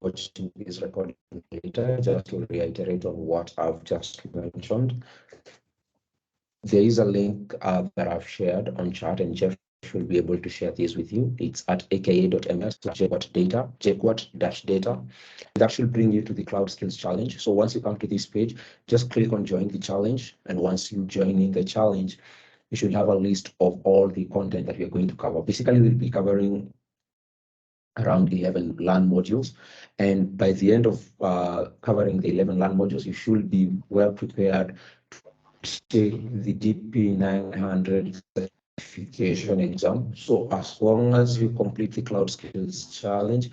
watching this recording later, just to reiterate on what I've just mentioned, there is a link that I've shared on chat, and Jeff will be able to share this with you. It's at aka.ms/jquat-data. That should bring you to the Cloud Skills Challenge. So once you come to this page, just click on Join the Challenge. And once you join in the challenge, you should have a list of all the content that we are going to cover. Basically, we'll be covering around 11 LAN modules. And by the end of covering the 11 LAN modules, you should be well prepared to take the DP900 certification exam. So as long as you complete the Cloud Skills Challenge,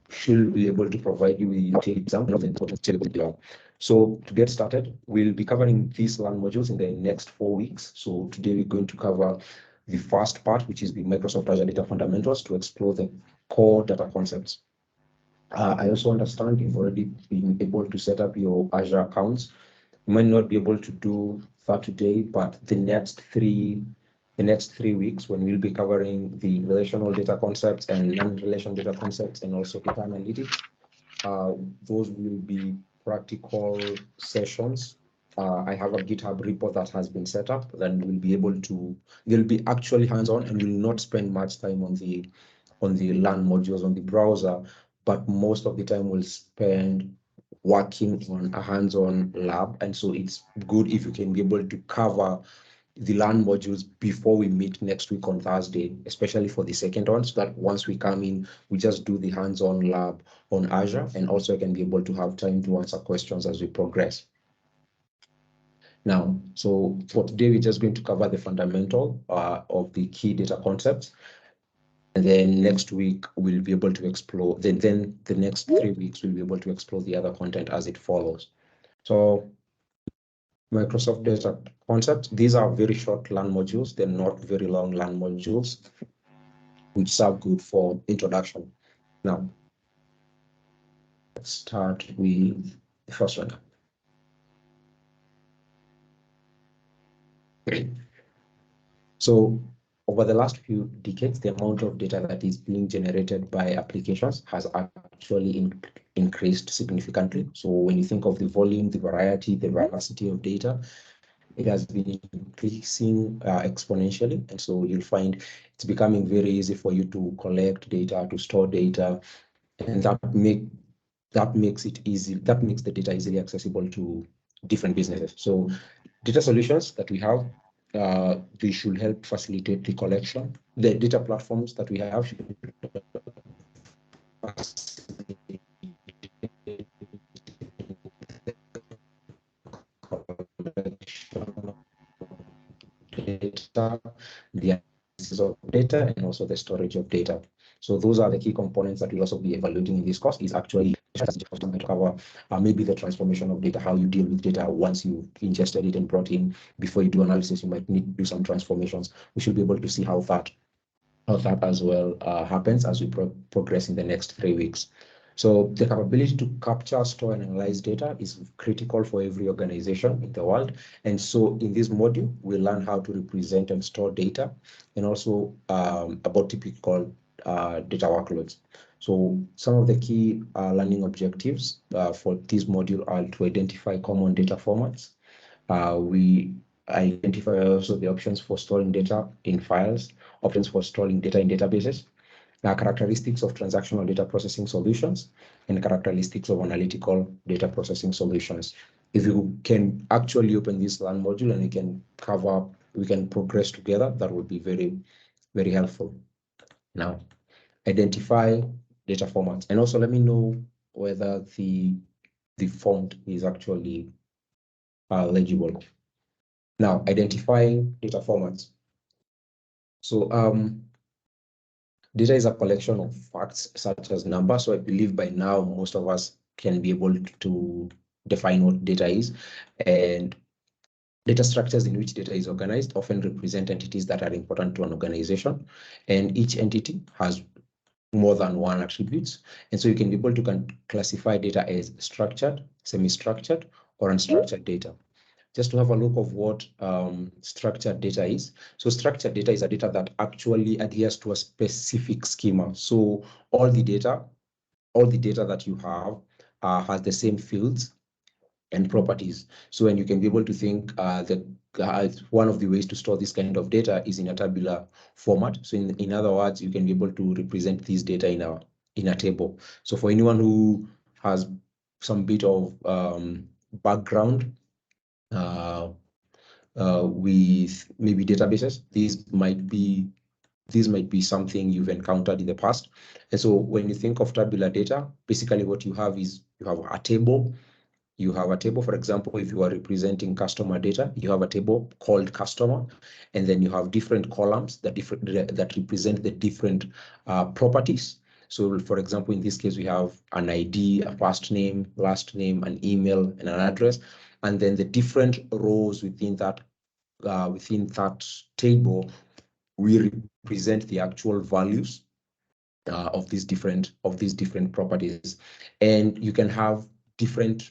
should be able to provide you with the exam and the So to get started, we'll be covering these LAN modules in the next 4 weeks. So today we're going to cover the first part, which is the Microsoft Azure Data Fundamentals, to explore the core data concepts. I also understand you've already been able to set up your Azure accounts. You might not be able to do that today, but the next three weeks, when we'll be covering the relational data concepts and non-relational data concepts, and also data analytics, those will be practical sessions. I have a GitHub repo that has been set up. Then we'll be able to, they'll be actually hands-on, and will not spend much time on the LAN modules on the browser, but most of the time we'll spend working on a hands-on lab. And so it's good if you can be able to cover the LAN modules before we meet next week on Thursday, especially for the second one, so that once we come in, we just do the hands-on lab on Azure, and also I can be able to have time to answer questions as we progress. Now, so for today, we're just going to cover the fundamental of the key data concepts. And then next week, we'll be able to explore, then the next 3 weeks, we'll be able to explore the other content as it follows. So Microsoft Data Concepts, these are very short LAN modules. They're not very long LAN modules, which serve good for introduction. Now, let's start with the first one. So over the last few decades, the amount of data that is being generated by applications has actually increased significantly. So when you think of the volume, the variety, the diversity of data, it has been increasing exponentially. And so you'll find it's becoming very easy for you to collect data, to store data, and that makes it easy. That makes the data easily accessible to different businesses. So data solutions that we have, they should help facilitate the collection. The data platforms that we have should data, the analysis of data, and also the storage of data. So those are the key components that we'll also be evaluating in this course. Is actually to cover maybe the transformation of data, how you deal with data once you've ingested it and brought in. Before you do analysis, you might need to do some transformations. We should be able to see how that as well happens as we progress in the next 3 weeks. So the capability to capture, store, and analyze data is critical for every organization in the world. And so in this module, we learn how to represent and store data, and also about typical data workloads. So some of the key learning objectives for this module are to identify common data formats. We identify also the options for storing data in files, options for storing data in databases, characteristics of transactional data processing solutions, and characteristics of analytical data processing solutions. If you can actually open this LAN module and we can progress together, that would be very, very helpful. Now, identify data formats, and also let me know whether the font is actually legible. Now, identifying data formats. So data is a collection of facts such as numbers. So I believe by now most of us can be able to define what data is. And data structures in which data is organized often represent entities that are important to an organization. And each entity has more than one attributes. And so you can be able to classify data as structured, semi-structured, or unstructured data. Just to have a look of what structured data is. So structured data is a data that actually adheres to a specific schema. So all the data all the data that you have has the same fields and properties. So, and you can be able to think that one of the ways to store this kind of data is in a tabular format. So in other words, you can be able to represent this data in a table. So for anyone who has some bit of background with maybe databases, these might be something you've encountered in the past. And so when you think of tabular data, basically what you have is you have a table. You have a table, for example, if you are representing customer data, you have a table called customer, and then you have different columns that represent the different properties. So for example, in this case, we have an ID, a first name, last name, an email, and an address. And then the different rows within that table, we represent the actual values of these different properties. And you can have different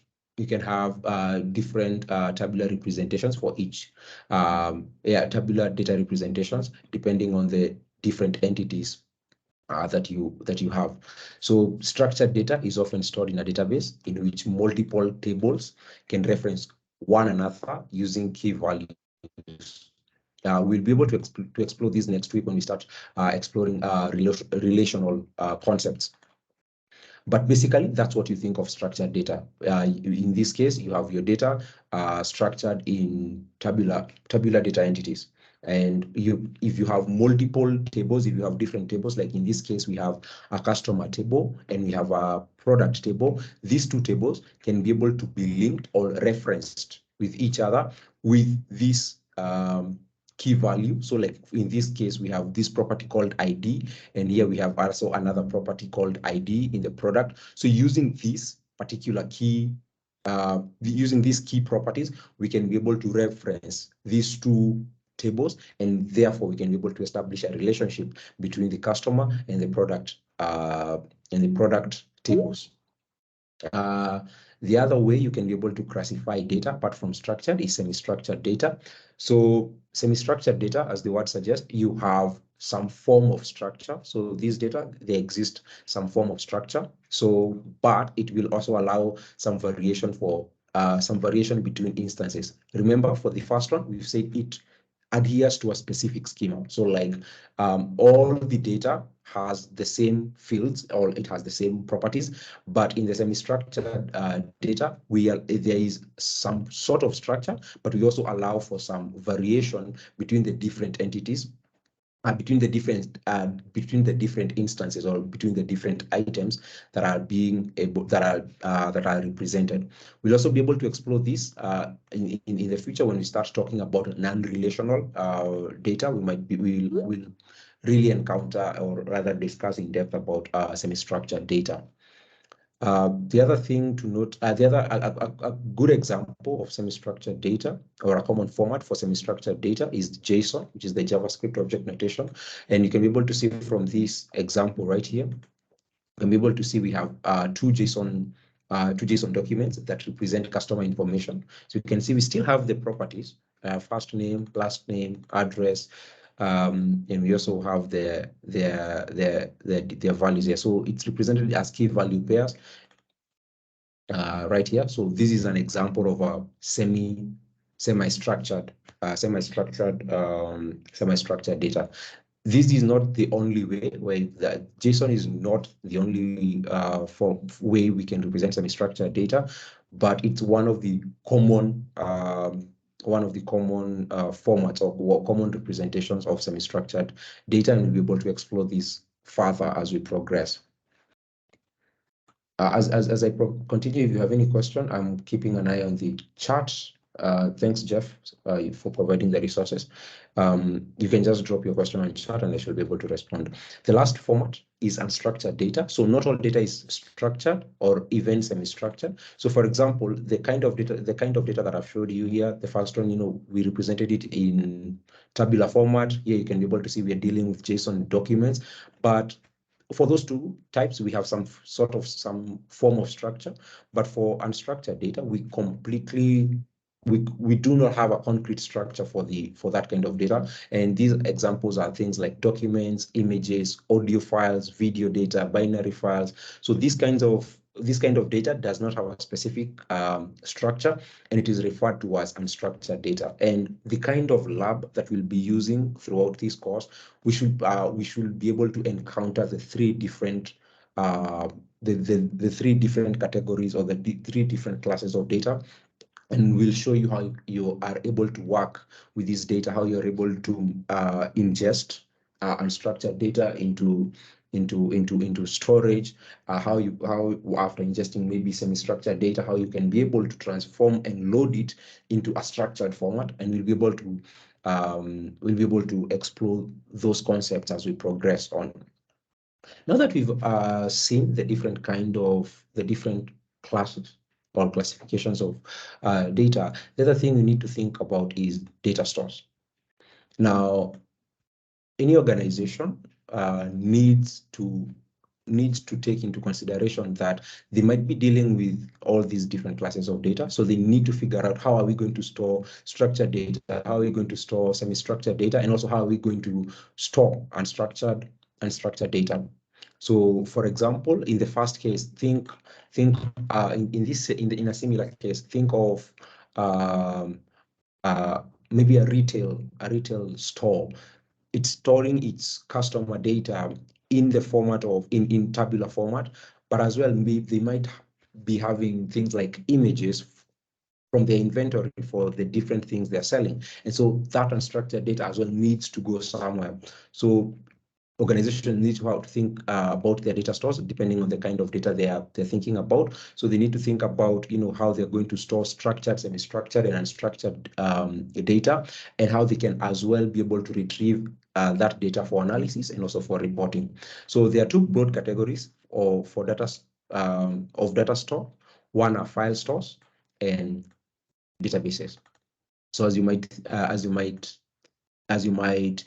tabular representations for each tabular data representations depending on the different entities that you have. So structured data is often stored in a database in which multiple tables can reference one another using key values. We'll be able to explore this next week when we start exploring relational concepts. But basically, that's what you think of structured data. In this case, you have your data structured in tabular data entities. And if you have multiple tables, if you have different tables, like in this case, we have a customer table and we have a product table, these two tables can be able to be linked or referenced with each other with this key value. So like in this case, we have this property called ID, and here we have also another property called ID in the product. So using this particular key, using these key properties, we can be able to reference these two tables, and therefore we can be able to establish a relationship between the customer and the product tables. The other way you can be able to classify data apart from structured is semi-structured data. So semi-structured data, as the word suggests, you have some form of structure. So these data, they exist some form of structure. So, but it will also allow some variation between instances. Remember, for the first one, we've said it adheres to a specific schema. So like all the data has the same fields or it has the same properties, but in the semi-structured data, there is some sort of structure, but we also allow for some variation between the different entities, between the different instances or between the different items that are represented. We'll also be able to explore this in the future when we start talking about non-relational data. We'll really encounter or rather discuss in depth about semi-structured data. The other thing to note, a good example of semi-structured data or a common format for semi-structured data is JSON, which is the JavaScript object notation. And you can be able to see from this example right here, you can be able to see we have two JSON documents that represent customer information. So you can see we still have the properties, first name, last name, address, and we also have their values here. So it's represented as key value pairs right here. So this is an example of a semi-structured data. This is not the only way where JSON is not the only way we can represent semi-structured data, but it's one of the common formats or common representations of semi-structured data, and we'll be able to explore this further as we progress. As I continue, if you have any question, I'm keeping an eye on the chat. Thanks, Jeff, for providing the resources. You can just drop your question on chat and I shall be able to respond. The last format is unstructured data. So not all data is structured or even semi-structured. So for example, the kind of data that I've showed you here, the first one, we represented it in tabular format. Here you can be able to see we are dealing with JSON documents, but for those two types, we have some form of structure, but for unstructured data, we completely we do not have a concrete structure for that kind of data. And these examples are things like documents, images, audio files, video data, binary files. So this kind of data does not have a specific structure, and it is referred to as unstructured data. And the kind of lab that we'll be using throughout this course, we should be able to encounter the three different the three different categories, or the three different classes of data. And we'll show you how you are able to work with this data, how you're able to ingest unstructured data into storage, how after ingesting maybe semi-structured data, how you can be able to transform and load it into a structured format. And we'll be able to explore those concepts as we progress on. Now that we've seen the different classes or classifications of data, the other thing we need to think about is data stores. Now, any organization needs to take into consideration that they might be dealing with all these different classes of data. So they need to figure out, how are we going to store structured data? How are we going to store semi-structured data? And also, how are we going to store unstructured data? So, for example, in the first case, think in a similar case, think of maybe a retail store. It's storing its customer data in the format of in tabular format, but as well they might be having things like images from their inventory for the different things they're selling. And so that unstructured data as well needs to go somewhere. So organizations need to have to think about their data stores depending on the kind of data they're thinking about. So they need to think about how they're going to store structured, semi-structured, and unstructured data, and how they can as well be able to retrieve that data for analysis and also for reporting. So there are two broad categories of data store. One are file stores and databases. So as you might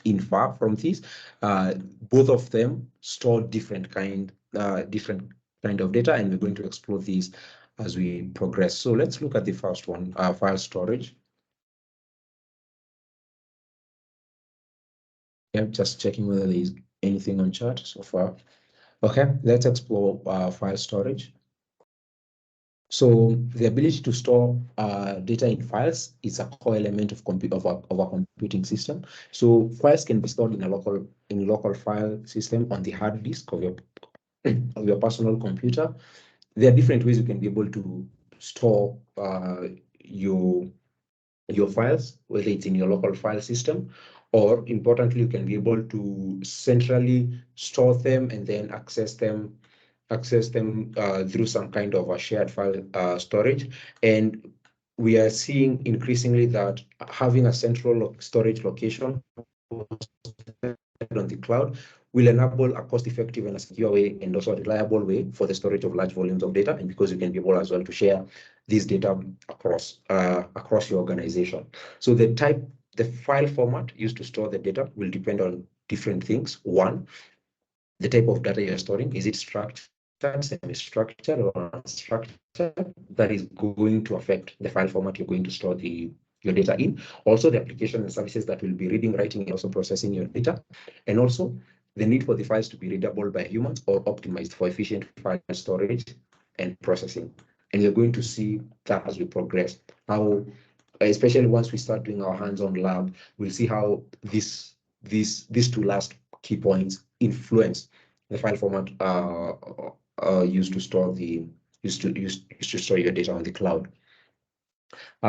infer from this, both of them store different kind of data, and we're going to explore these as we progress. So let's look at the first one, file storage. Yeah, just checking whether there is anything on chat so far. Okay, let's explore file storage. So the ability to store data in files is a core element of a computing system. So files can be stored in a local file system on the hard disk of your personal computer. There are different ways you can be able to store your files, whether it's in your local file system, or importantly, you can be able to centrally store them and then access them through some kind of a shared file storage. And we are seeing increasingly that having a central storage location on the cloud will enable a cost-effective and a secure way, and also a reliable way for the storage of large volumes of data, and because you can be able as well to share this data across your organization. So the file format used to store the data will depend on different things. One, the type of data you're storing. Is it structured, semi-structured, or unstructured? That is going to affect the file format you're going to store your data in. Also, the applications and services that will be reading, writing, and also processing your data. And also, the need for the files to be readable by humans or optimized for efficient file storage and processing. And you're going to see that as we progress. How, especially once we start doing our hands-on lab, we'll see how these two last key points influence the file format used to store your data on the cloud.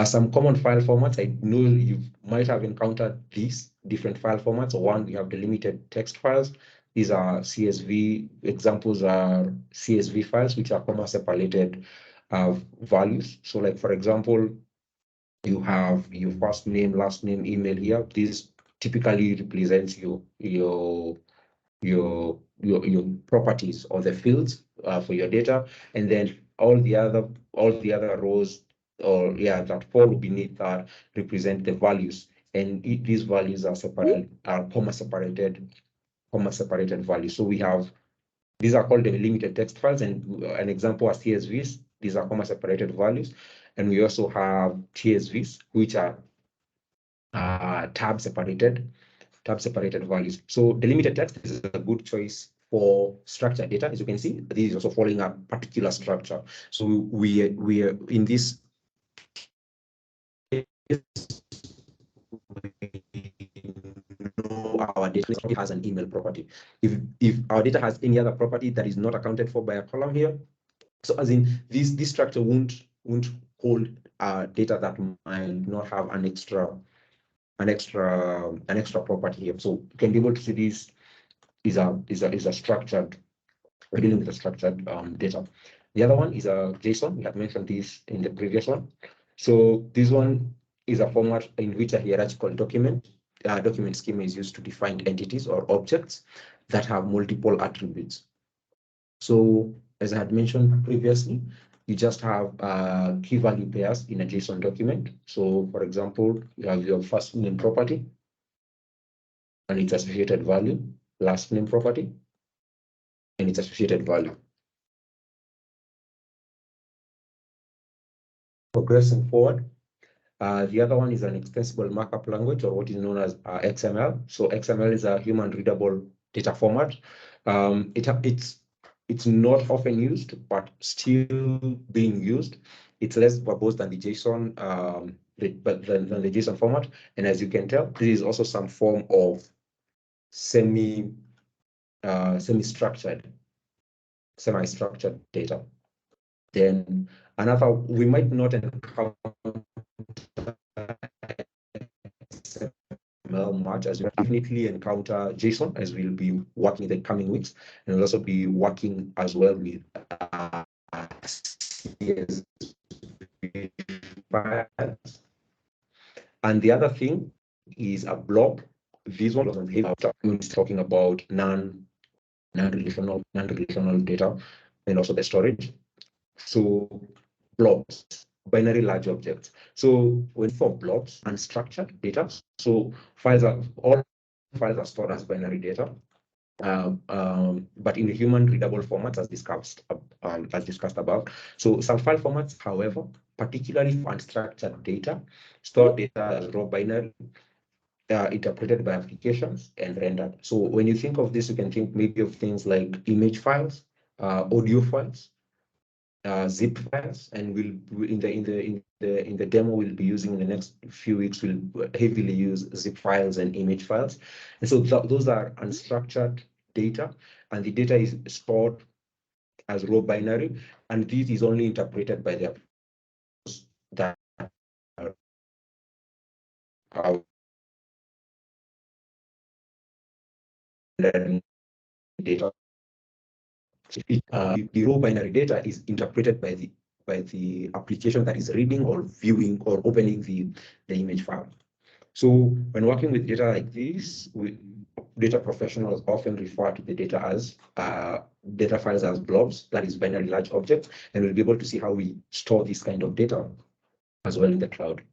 Some common file formats, I know you might have encountered these different file formats. One, we have delimited text files. These are CSV. Examples are CSV files, which are comma separated values. So like, for example, you have your first name, last name, email here. This typically represents your properties or the fields for your data, and then all the other rows that fall beneath that represent the values, and these values are comma separated values. So we have, these are called delimited text files, and an example are CSVs. These are comma separated values. And we also have TSVs, which are tab separated values. So delimited text is a good choice for structured data. As you can see, this is also following a particular structure. So we are in this know our data has an email property. If our data has any other property that is not accounted for by a column here, so as in this structure won't hold data that might not have an extra property here. So you can be able to see this is a structured. We're dealing with a structured data. The other one is a JSON. We have mentioned this in the previous one. So this one is a format in which a hierarchical document schema is used to define entities or objects that have multiple attributes. So as I had mentioned previously, you just have key value pairs in a JSON document. So for example, you have your first name property and its associated value, last name property and its associated value. Progressing forward, the other one is an extensible markup language, or what is known as XML. So XML is a human readable data format. It's not often used, but still being used. It's less verbose than the JSON, than the JSON format. And as you can tell, this is also some form of semi-structured data. Then another, we might not encounter much, as we definitely encounter JSON as we'll be working in the coming weeks, and we'll also be working as well with CSV files. And the other thing is a blob. This one is talking about non-relational data, and also the storage. So blobs, binary large objects. So when for blobs, unstructured data, so all files are stored as binary data, but in human readable formats as discussed above. So some file formats, however, particularly for unstructured data, store data as raw binary, interpreted by applications and rendered. So when you think of this, you can think maybe of things like image files, audio files, zip files, and we'll in the demo we'll be using in the next few weeks, we'll heavily use zip files and image files. And so those are unstructured data, and the data is stored as raw binary, and this is only interpreted by the that data. The raw binary data is interpreted by the application that is reading or viewing or opening the image file. So when working with data like this, data professionals often refer to the data as data files as blobs, that is binary large objects, and we'll be able to see how we store this kind of data as well in the cloud.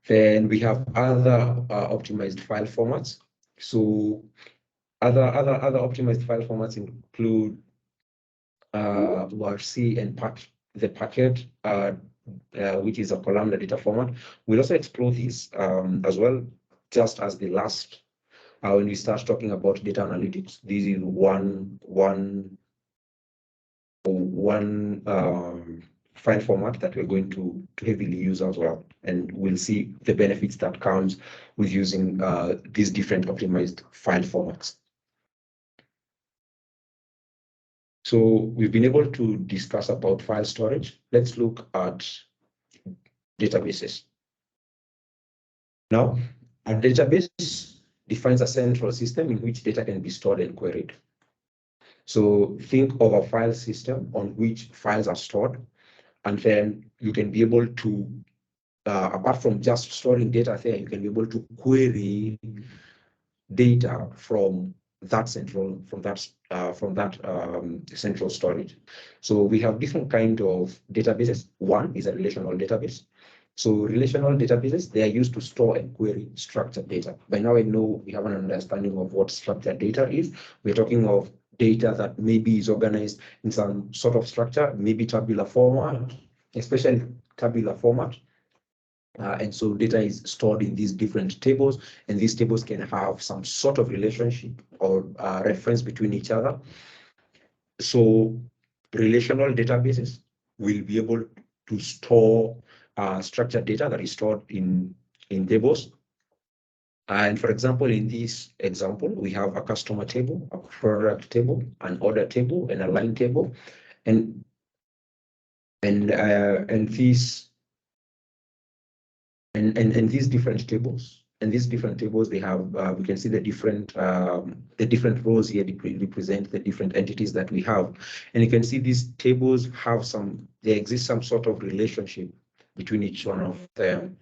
Then we have other optimized file formats. So other optimized file formats include WRC and the packet, which is a columnar data format. We'll also explore this as well, just as the last, when we start talking about data analytics. This is one file format that we're going to heavily use as well, and we'll see the benefits that comes with using these different optimized file formats. So we've been able to discuss about file storage. Let's look at databases. Now, a database defines a central system in which data can be stored and queried. So think of a file system on which files are stored, and then you can be able to, apart from just storing data there, you can be able to query data from that central storage. So we have different kind of databases. One is a relational database. So relational databases, they are used to store and query structured data. By now I know we have an understanding of what structured data is. We're talking of data that maybe is organized in some sort of structure, maybe tabular format, especially tabular format. And so data is stored in these different tables, and these tables can have some sort of relationship or reference between each other. So relational databases will be able to store structured data that is stored in tables. And for example, in this example, we have a customer table, a product table, an order table, and a line table, and these different tables. And these different tables, they have we can see the different rows here represent the different entities that we have, and you can see these tables have there exists some sort of relationship between each one of them.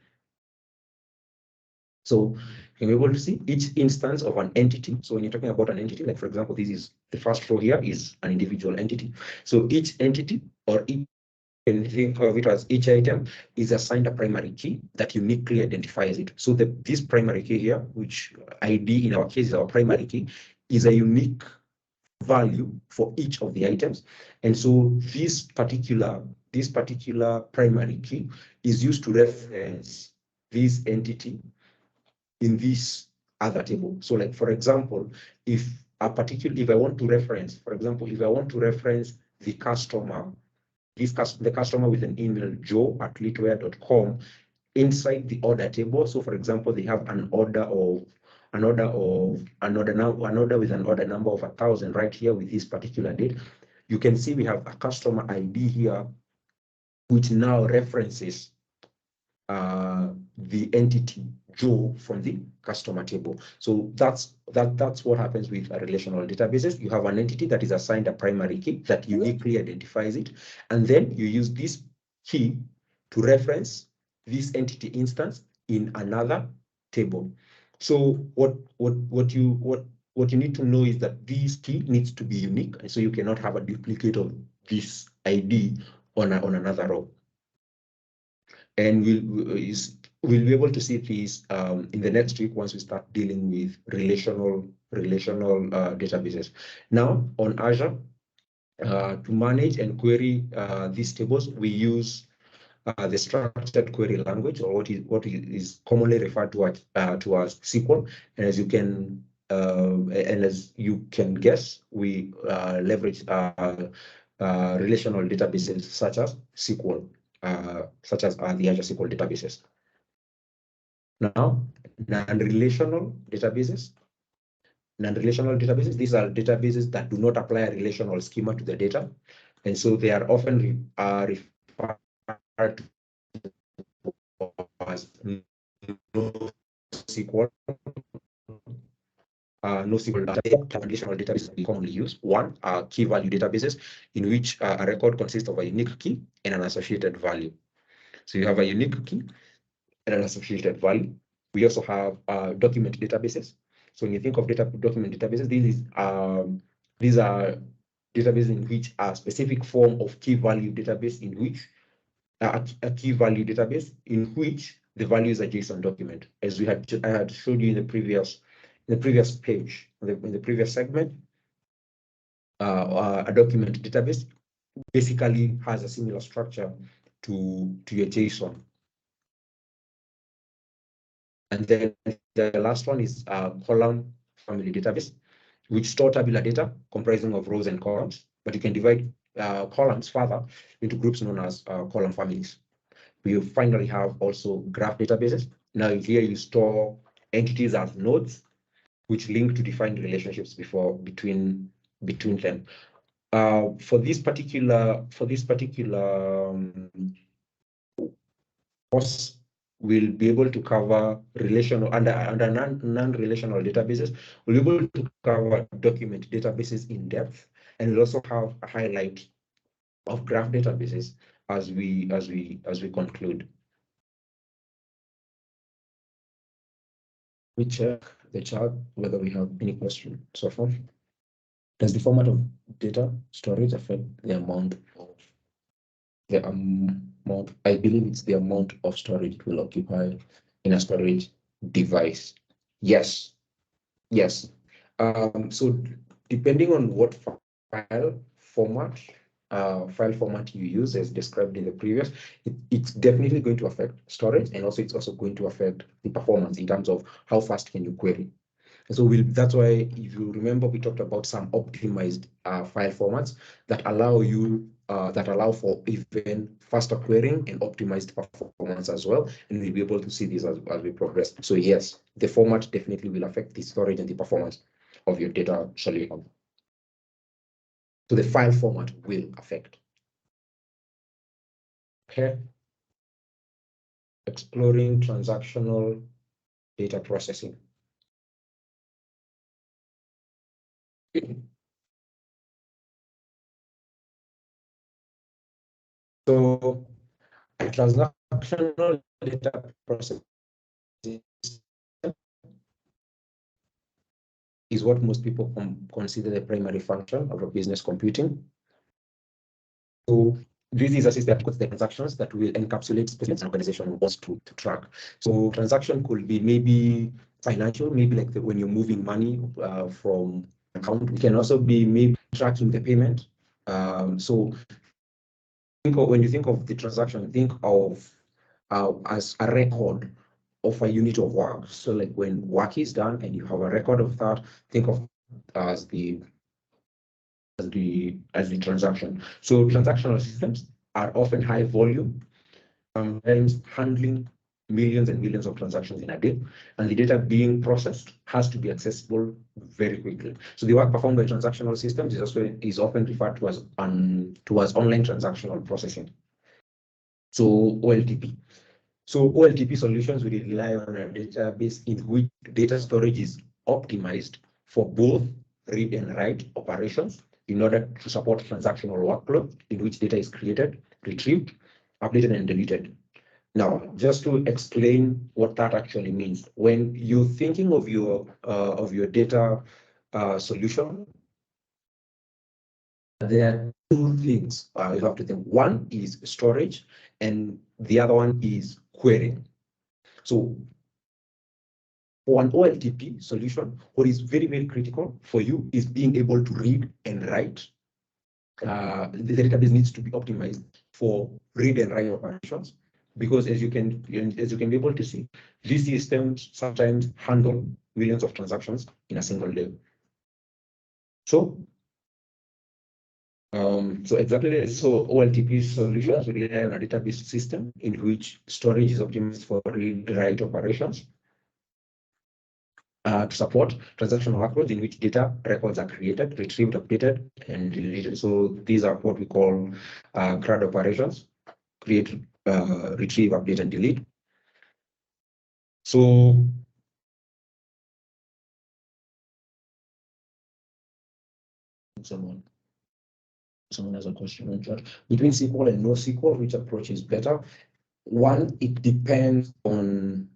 So you'll be able to see each instance of an entity. So when you're talking about an entity, like for example, this is the first row here is an individual entity. So each entity or each, and think of it as each item is assigned a primary key that uniquely identifies it. So this primary key here, which ID in our case is our primary key, is a unique value for each of the items. And so this particular primary key is used to reference this entity in this other table. So like, for example, if I want to reference, for example, if I want to reference the customer, the customer with an email joe@litware.com inside the order table. So for example, they have an order with an order number of 1,000 right here with this particular date. You can see we have a customer ID here, which now references the entity Joe from the customer table. So that's what happens with relational databases. You have an entity that is assigned a primary key that uniquely identifies it, and then you use this key to reference this entity instance in another table. So what you need to know is that this key needs to be unique, and so you cannot have a duplicate of this ID on another row. And we'll be able to see this in the next week once we start dealing with relational databases. Now on Azure, to manage and query these tables, we use the structured query language, or what is commonly referred to as SQL. And as you can guess, we leverage relational databases such as SQL. Such as the Azure SQL databases. Now, non-relational databases. These are databases that do not apply a relational schema to the data, and so they are often referred to as NoSQL. NoSQL relational databases we commonly use. One are key value databases, in which a record consists of a unique key and an associated value. So you have a unique key and an associated value. We also have document databases. So when you think of document databases, these are databases in which a specific form of key value database in which a key value database in which the value is a JSON document, as I had showed you in the previous page, in the previous segment. A document database basically has a similar structure to your JSON. And then the last one is column family database, which store tabular data comprising of rows and columns, but you can divide columns further into groups known as column families. We finally have also graph databases. Now here you store entities as nodes, which link to defined relationships between them. For this particular course, we'll be able to cover relational under non-relational databases. We'll be able to cover document databases in depth, and we'll also have a highlight of graph databases as we conclude. We check the chat whether we have any question so far. Does the format of data storage affect the amount of I believe it's the amount of storage it will occupy in a storage device? Yes. So depending on what file format you use, as described in the previous, it's definitely going to affect storage, and also it's also going to affect the performance in terms of how fast can you query. So that's why, if you remember, we talked about some optimized file formats that allow for even faster querying and optimized performance as well. And we'll be able to see this as we progress. So yes, the format definitely will affect the storage and the performance of your data solution. So the file format will affect. Okay. Exploring transactional data processing. So a transactional data processing is what most people consider the primary function of a business computing. So this is a system that puts the transactions that will encapsulate specific organization wants to track. So transaction could be maybe financial, maybe like when you're moving money from account. It can also be maybe tracking the payment. So when you think of the transaction, think of as a record of a unit of work. So like when work is done and you have a record of that, think of as the transaction. So transactional systems are often high volume, sometimes handling millions and millions of transactions in a day, and the data being processed has to be accessible very quickly. So the work performed by transactional systems is often referred to as online transactional processing. So OLTP. So OLTP solutions will rely on a database in which data storage is optimized for both read and write operations in order to support transactional workflow in which data is created, retrieved, updated, and deleted. Now, just to explain what that actually means, when you're thinking of your data solution, there are two things you have to think. One is storage, and the other one is querying. So for an OLTP solution, what is very, very critical for you is being able to read and write. The database needs to be optimized for read and write operations, because as you can be able to see, these systems sometimes handle millions of transactions in a single day. So OLTP solutions rely on a database system in which storage is optimized for read write operations to support transactional workloads in which data records are created, retrieved, updated, and deleted. So these are what we call CRUD operations: create, retrieve, update, and delete. So someone has a question on chat. Between SQL and NoSQL, which approach is better? One, it depends on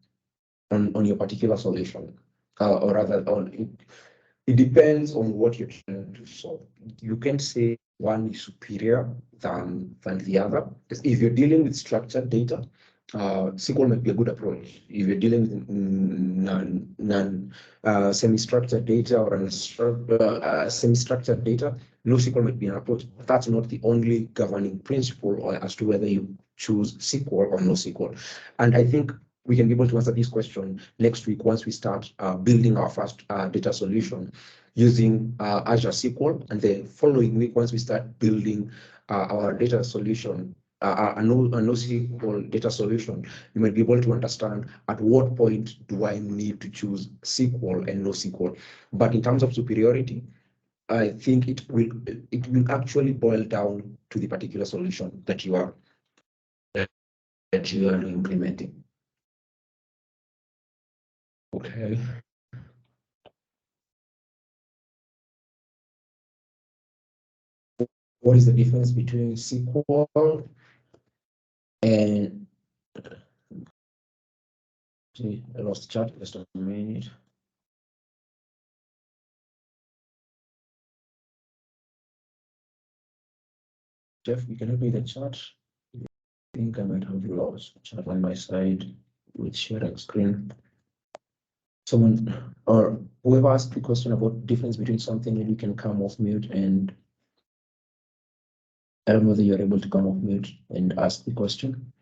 your particular solution, or rather it depends on what you're trying to solve. You can say one is superior than the other. If you're dealing with structured data, SQL might be a good approach. If you're dealing with semi-structured data or semi-structured data, NoSQL might be an approach. That's not the only governing principle as to whether you choose SQL or NoSQL. And I think we can be able to answer this question next week once we start building our first data solution using Azure SQL, and the following week once we start building our data solution, a NoSQL data solution, you might be able to understand at what point do I need to choose SQL and NoSQL. But in terms of superiority, I think it will actually boil down to the particular solution that you are implementing. Okay. What is the difference between SQL and I lost the chart, just a minute. Jeff, you can help me with the chart. I think I might have lost the chart on my side with sharing screen. Someone or whoever asked the question about difference between something, and you can come off mute, and I don't know whether you're able to come off mute and ask the question.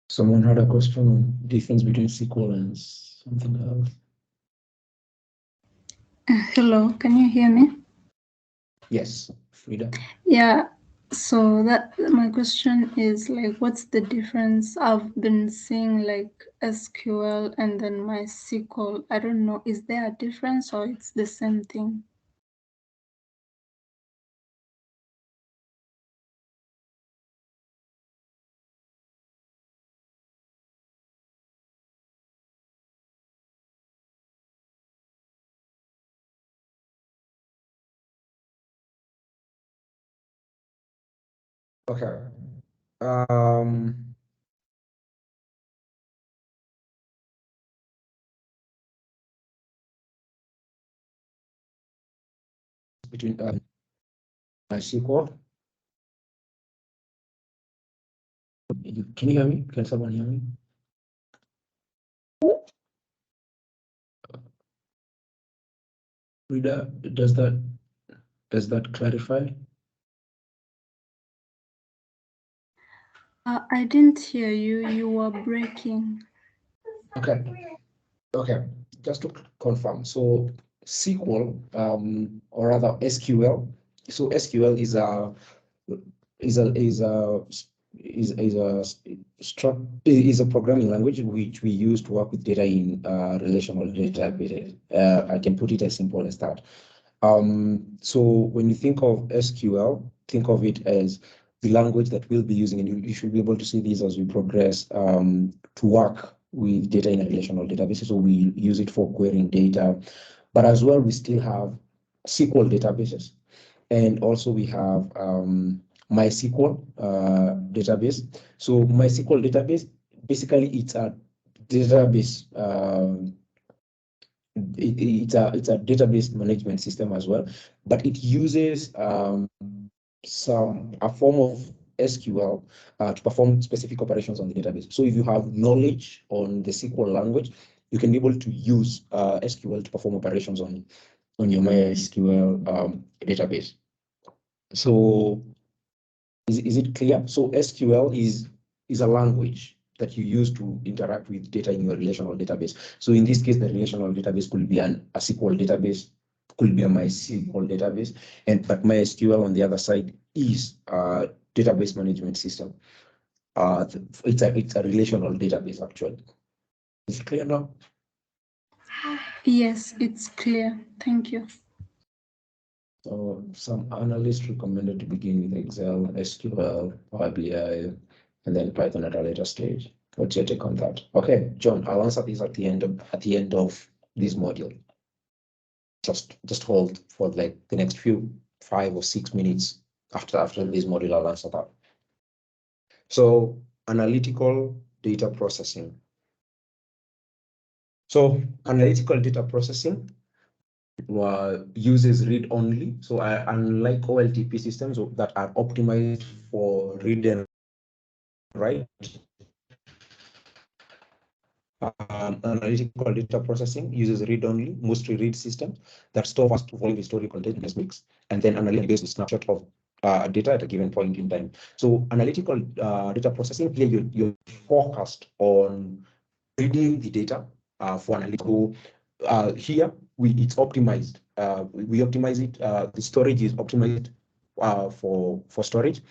Someone had a question on difference between SQL and something else. Hello, can you hear me? Yes, Frida. Yeah, so that my question is like, what's the difference? I've been seeing like SQL and then MySQL. I don't know, is there a difference or it's the same thing? Okay. Um, between MySQL. Can you hear me? Can someone hear me? Frida, does that clarify? I didn't hear you. You were breaking. Okay. Okay. Just to confirm, so SQL, or rather SQL. So SQL is a is a is a is a programming language which we use to work with data in relational databases. I can put it as simple as that. So when you think of SQL, think of it as the language that we'll be using, and you should be able to see these as we progress to work with data in a relational database. So we use it for querying data, but as well, we still have SQL databases. And also we have MySQL database. So MySQL database, basically it's a database, it's a database management system as well, but it uses a form of SQL to perform specific operations on the database. So if you have knowledge on the SQL language, you can be able to use SQL to perform operations on your MySQL database. So is it clear? So SQL is a language that you use to interact with data in your relational database. So in this case, the relational database could be a SQL database, could be a MySQL database, but MySQL on the other side is a database management system. It's a relational database actually. Is it clear now? Yes, it's clear. Thank you. So some analysts recommended to begin with Excel, SQL, Power BI, and then Python at a later stage. What's your take on that? Okay, John, I'll answer this at the end of this module. Just hold for like the next 5 or 6 minutes after this module. I'll answer that. So analytical data processing. So analytical data processing uses read only. So unlike OLTP systems that are optimized for read and write, analytical data processing uses read only, mostly read systems that store fast volume historical content in this mix, and then analyze a snapshot of data at a given point in time. So analytical data processing, here you're focused on reading the data for analytical. Here it's optimized. We optimize it. The storage is optimized for storage,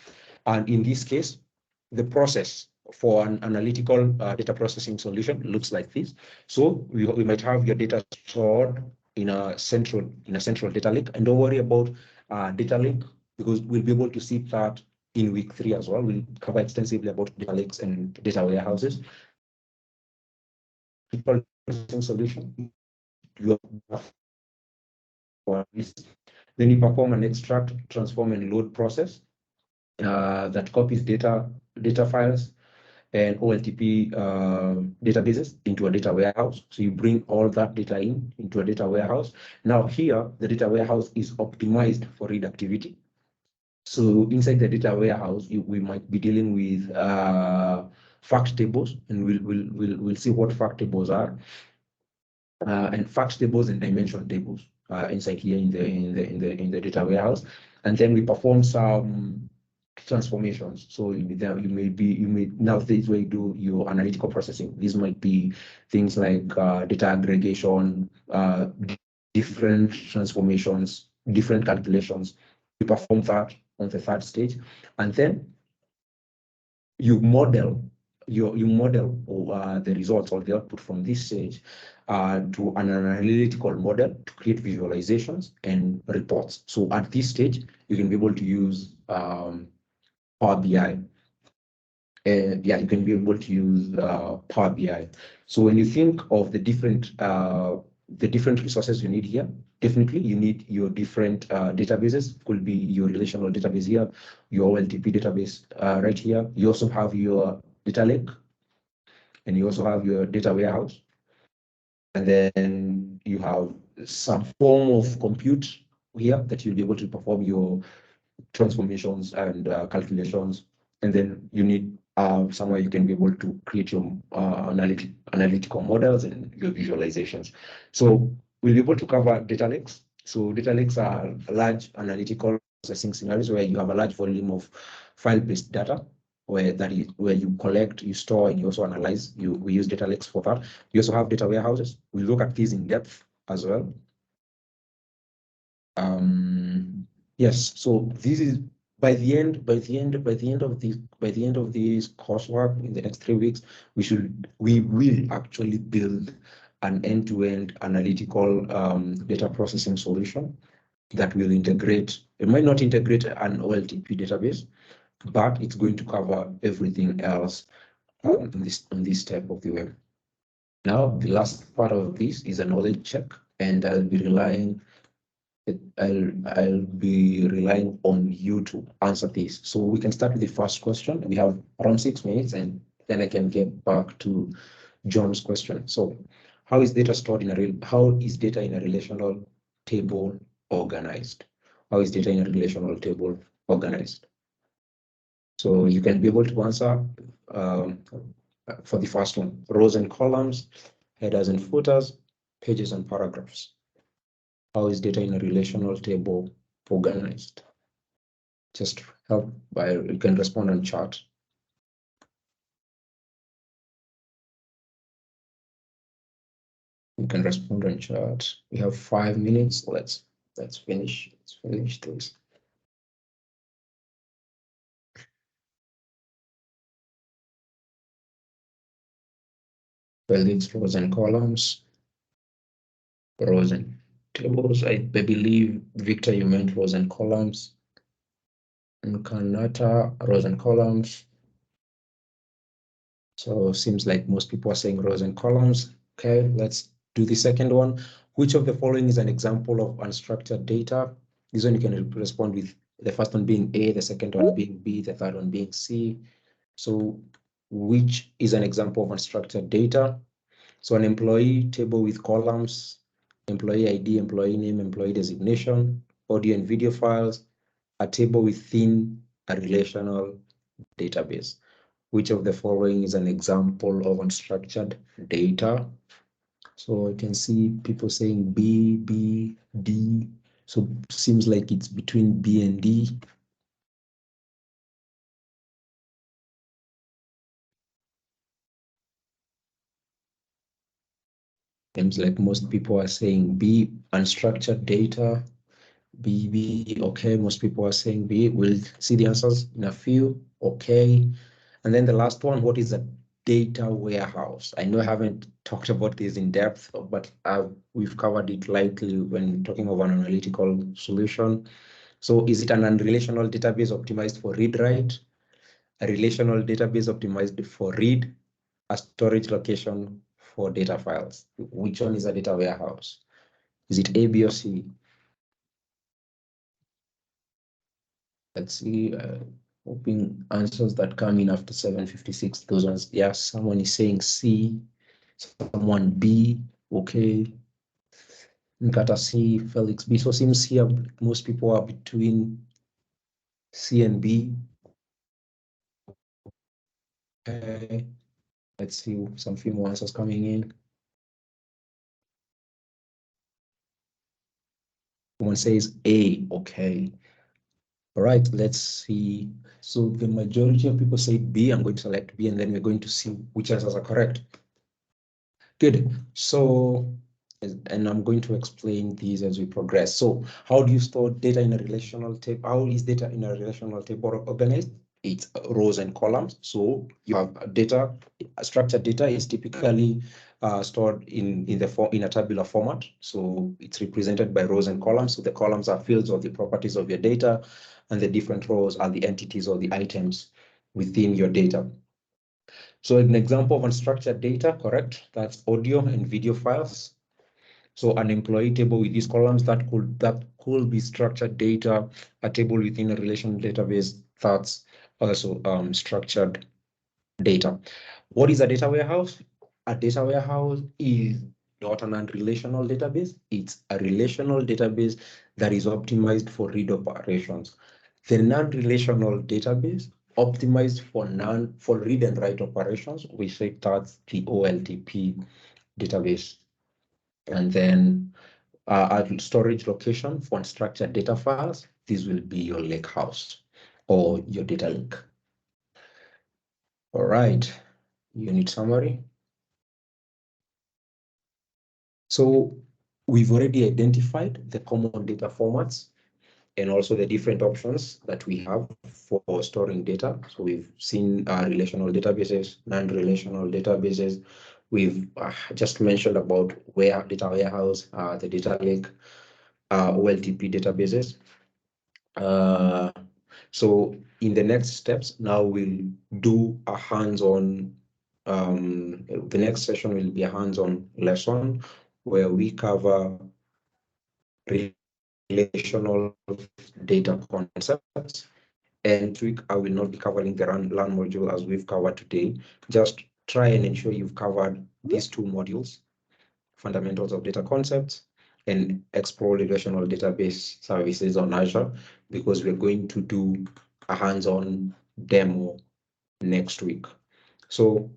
and in this case, the process for an analytical data processing solution looks like this. So we might have your data stored in a central data lake, and don't worry about data lake, because we'll be able to see that in week 3 as well. We'll cover extensively about data lakes and data warehouses. Solution, then you perform an extract, transform, and load process that copies data files and OLTP databases into a data warehouse. So you bring all that data into a data warehouse. Now here, the data warehouse is optimized for read activity. So inside the data warehouse, we might be dealing with fact tables, and we'll see what fact tables are, and fact tables and dimension tables inside here in the data warehouse. And then we perform some transformations. So you may now this is where you do your analytical processing. These might be things like data aggregation, different transformations, different calculations. You perform that on the third stage, and then you model you model the results or the output from this stage to an analytical model to create visualizations and reports. So at this stage, you can be able to use Power BI. Yeah, you can be able to use Power BI. So when you think of the different resources you need here, definitely you need your different databases. Could be your relational database here, your OLTP database right here. You also have your data lake, and you also have your data warehouse. And then you have some form of compute here that you'll be able to perform your transformations and calculations. And then you need somewhere you can be able to create your analytical models and your visualizations. So we'll be able to cover data lakes. So data lakes are large analytical processing scenarios where you have a large volume of file-based data where you collect, you store, and you also analyze. We use data lakes for that. You also have data warehouses. We look at these in depth as well. Yes, so this is by the end of this coursework in the next 3 weeks, we will actually build an end-to-end analytical data processing solution that will integrate. It might not integrate an OLTP database, but it's going to cover everything else on this type of the web. Now, the last part of this is a knowledge check, and I'll be relying on you to answer this. So we can start with the first question. We have around 6 minutes, and then I can get back to John's question. So, how is data in a relational table organized? How is data in a relational table organized? So you can be able to answer um, for the first one: rows and columns, headers and footers, pages and paragraphs. How is data in a relational table organized? Just help by, you can respond on chat. You can respond on chat. We have 5 minutes. Let's finish. Let's finish this. Well, it's rows and columns, rows and tables. I believe, Victor, you meant rows and columns. And Kanata, rows and columns. So seems like most people are saying rows and columns. Okay, let's do the second one. Which of the following is an example of unstructured data? This one you can respond with the first one being A, the second one being B, the third one being C. So which is an example of unstructured data? So an employee table with columns, employee ID, employee name, employee designation, audio and video files, a table within a relational database. Which of the following is an example of unstructured data? So I can see people saying B, B, D. So seems like it's between B and D. Seems like most people are saying B, unstructured data. B, okay, most people are saying B. We'll see the answers in a few. Okay. And then the last one, what is a data warehouse? I know I haven't talked about this in depth, but we've covered it lightly when talking of an analytical solution. So is it an unrelational database optimized for read-write, a relational database optimized for read, a storage location for data files? Which one is a data warehouse? Is it A, B, or C? Let's see. Hoping answers that come in after 7:56. Those ones, yes, someone is saying C, someone B, okay. Nkata C, Felix B. So seems here most people are between C and B. Okay. Let's see some few more answers coming in. Someone says A. Okay. All right, let's see. So the majority of people say B. I'm going to select B, and then we're going to see which answers are correct. Good. So, and I'm going to explain these as we progress. So, how do you store data in a relational table? How is data in a relational table organized? It's rows and columns. So you have data. Structured data is typically stored in a tabular format. So it's represented by rows and columns. So the columns are fields of the properties of your data, and the different rows are the entities or the items within your data. So an example of unstructured data, correct? That's audio and video files. So an employee table with these columns that could be structured data, a table within a relational database that's also structured data. What is a data warehouse? A data warehouse is not an unrelational database. It's a relational database that is optimized for read operations. The non-relational database optimized for read and write operations, we say that's the OLTP database. And then a storage location for unstructured data files, this will be your lake house or your data lake. All right, unit summary. So we've already identified the common data formats and also the different options that we have for storing data. So we've seen relational databases, non-relational databases. We've just mentioned about data warehouse, the data lake, OLTP databases. So in the next steps, now we'll do a hands-on, the next session will be a hands-on lesson where we cover relational data concepts. And this week, I will not be covering the LAN module as we've covered today. Just try and ensure you've covered these two modules, fundamentals of data concepts and explore relational database services on Azure, because we're going to do a hands-on demo next week. So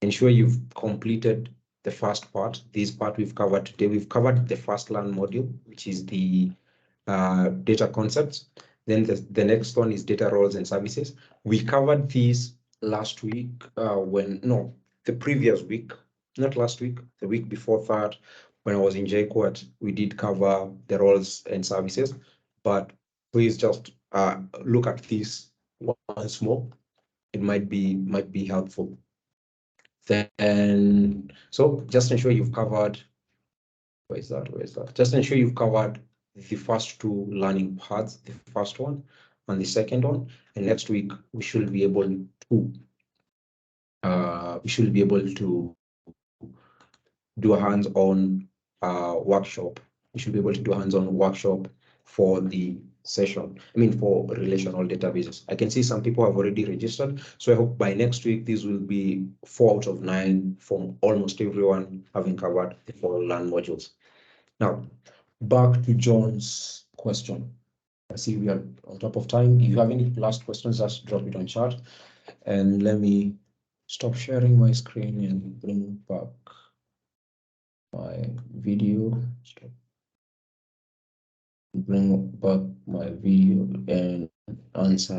ensure you've completed the first part. This part we've covered today. We've covered the first LAN module, which is the data concepts. Then the next one is data roles and services. We covered these last week the previous week, not last week, the week before that, when I was in JQuat, we did cover the roles and services, but please just look at this once more. It might be helpful. Then, so just ensure you've covered, where is that? Just ensure you've covered the first two learning parts, the first one and the second one. And next week, we should be able to do a hands-on workshop. We should be able to do a hands-on workshop for the session. I mean, for relational databases. I can see some people have already registered. So I hope by next week, this will be 4 out of 9 from almost everyone having covered the 4 LAN modules. Now, back to John's question. I see we are on top of time. If you have any last questions, just drop it on chat. And let me stop sharing my screen and bring back my video. Stop. Bring back my video and answer